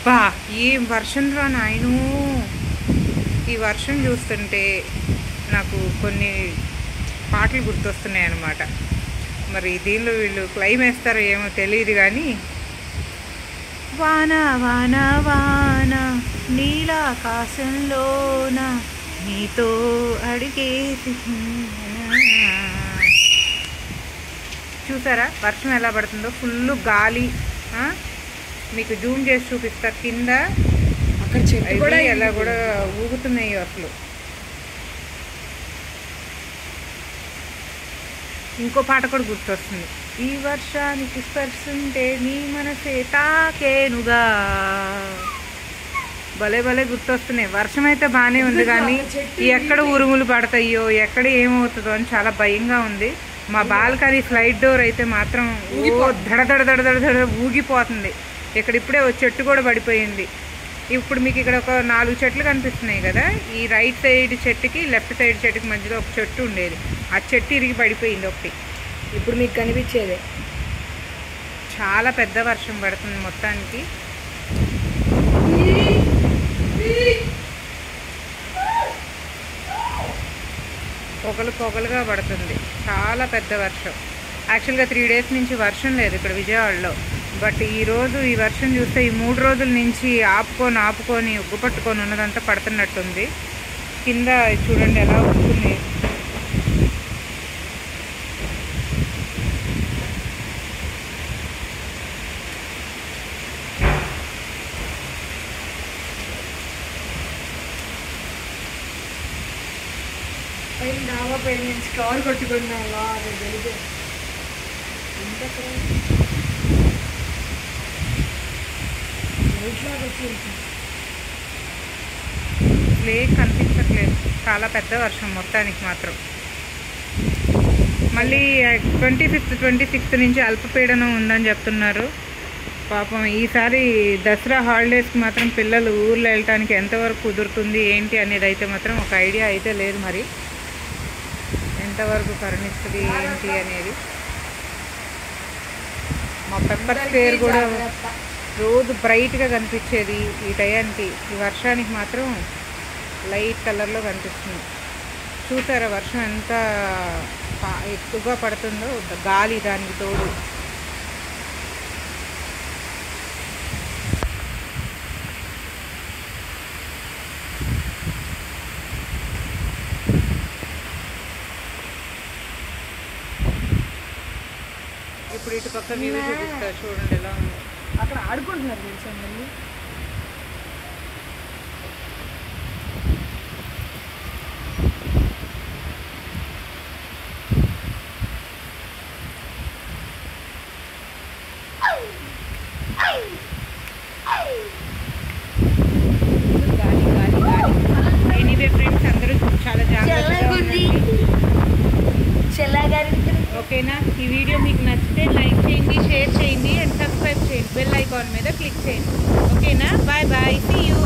బా ఏం వర్షం రా నాయను. ఈ వర్షం చూస్తుంటే నాకు కొన్ని పాటలు గుర్తొస్తున్నాయి అన్నమాట. మరి దీనిలో వీళ్ళు క్లైమ్ వేస్తారో ఏమో తెలియదు కానీ, వాన వాన వాన నీలాకాశంలోన నీతో అడిగేసి. చూసారా వర్షం ఎలా పడుతుందో, ఫుల్ గాలి. మీకు జూమ్ చేసి చూపిస్తా. కింద అక్కడ చెట్టు కూడా ఎలా కూడా ఊగుతున్నాయి అసలు. ఇంకో పాట కూడా గుర్తొస్తుంది. ఈ వర్షానికి స్పర్శుంటే నీ మనసే తాకేనుగా. భలే భలే గుర్తొస్తున్నాయి. వర్షం అయితే బాగానే ఉంది కానీ ఎక్కడ ఉరుములు పడతాయో ఎక్కడ ఏమవుతుందో అని చాలా భయంగా ఉంది. మా బాల్కనీ స్లైడ్ డోర్ అయితే మాత్రం దడ దడ దడ దడ దడ ఊగిపోతుంది. ఇక్కడ ఇప్పుడే ఒక చెట్టు కూడా పడిపోయింది. ఇప్పుడు మీకు ఇక్కడ ఒక 4 చెట్లు కనిపిస్తున్నాయి కదా. ఈ రైట్ సైడ్ చెట్టుకి లెఫ్ట్ సైడ్ చెట్టుకి మధ్యలో ఒక చెట్టు ఉండేది. ఆ చెట్టు ఇరిగి పడిపోయింది ఒకటి. ఇప్పుడు మీకు కనిపించేదే. చాలా పెద్ద వర్షం పడుతుంది మొత్తానికి. పొగలుగా పడుతుంది. చాలా పెద్ద వర్షం. యాక్చువల్గా 3 డేస్ నుంచి వర్షం లేదు ఇక్కడ విజయవాడలో. బట్ ఈరోజు ఈ వర్షం చూస్తే ఈ 3 రోజుల నుంచి ఆపుకొని ఉగ్గు పట్టుకొని ఉన్నదంతా పడుతున్నట్టుంది. కింద చూడండి ఎలా వస్తుంది. డాబా పై నుంచి కవర్ కొట్టుకున్నా లేక్ కనిపించట్లేదు. చాలా పెద్ద వర్షం మొత్తానికి మాత్రం. మళ్ళీ 25th 26th నుంచి అల్పపీడనం ఉందని చెప్తున్నారు. పాపం ఈసారి దసరా హాలిడేస్కి మాత్రం పిల్లలు ఊర్లో వెళ్ళటానికి ఎంతవరకు కుదురుతుంది ఏంటి అనేది అయితే మాత్రం ఒక ఐడియా అయితే లేదు. మరి ఎంతవరకు కరుణిస్తుంది ఏంటి అనేది. మా పెప్పర్ స్క్వేర్ కూడా రోజు బ్రైట్గా కనిపించేది ఈ టయానికి. ఈ వర్షానికి మాత్రం లైట్ కలర్లో కనిపిస్తుంది. చూసారా వర్షం ఎంత ఎక్కువగా పడుతుందో, గాలి దానికి తోడు. ఇప్పుడు ఇటు పక్క వ్యూ చూపిస్తా చూడండి ఎలా ఉంది. అక్కడ ఆడుకుంటున్నారు తెలుసా మళ్ళీ. గాలి గాలి గాలి. ఎనీవే ఫ్రెండ్స్, అందరూ చాలా జాగ్రత్తగా ఉండండి. ఓకేనా? ఈ వీడియో మీకు నచ్చితే లైక్ చేయండి, షేర్ చేయండి అండ్ సబ్స్క్రైబ్ చేయండి. బెల్ ఐకాన్ మీద క్లిక్ చేయండి. ఓకేనా? Bye bye. See you.